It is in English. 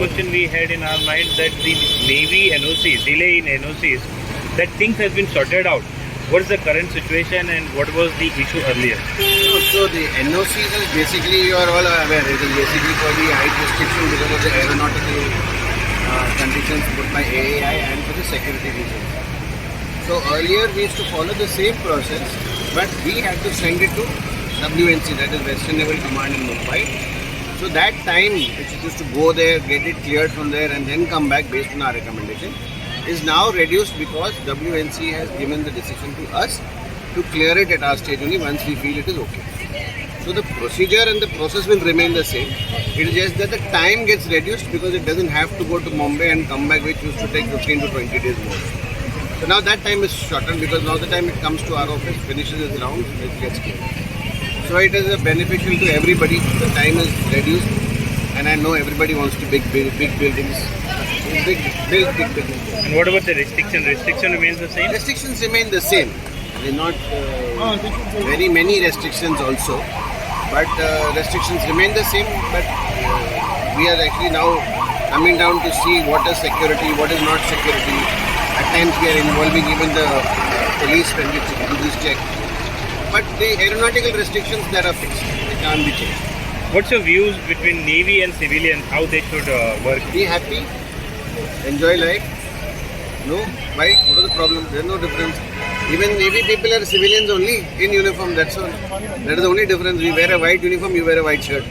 question we had in our mind that the Navy NOCs, delay in NOCs, that things has been sorted out. What is the current situation and what was the issue earlier? So the NOCs is basically, you are all aware, it is basically for the height restriction because of the aeronautical conditions put by AAI and for the security reasons. So earlier we used to follow the same process, but we had to send it to WNC, that is Western Naval Command in Mumbai. So that time which used to go there, get it cleared from there and then come back based on our recommendation is now reduced because WNC has given the decision to us to clear it at our stage only once we feel it is okay. So the procedure and the process will remain the same. It is just that the time gets reduced because it doesn't have to go to Mumbai and come back, which used to take 15 to 20 days more. So now that time is shortened because now the time it comes to our office, finishes its round, it gets cleared. So it is beneficial to everybody. The time is reduced, and I know everybody wants to big buildings. Big buildings. And what about the restriction? Restriction remains the same? Restrictions remain the same. There are not very many restrictions also, but restrictions remain the same. But we are actually now coming down to see what is security, what is not security. At times we are involving even the police when we do this check. But the aeronautical restrictions that are fixed, they can't be changed. What's your views between Navy and civilian, how they should work? Be happy, enjoy life. No, why? What is the problem? There is no difference. Even Navy people are civilians only in uniform, that's all. That is the only difference. We wear a white uniform, you wear a white shirt.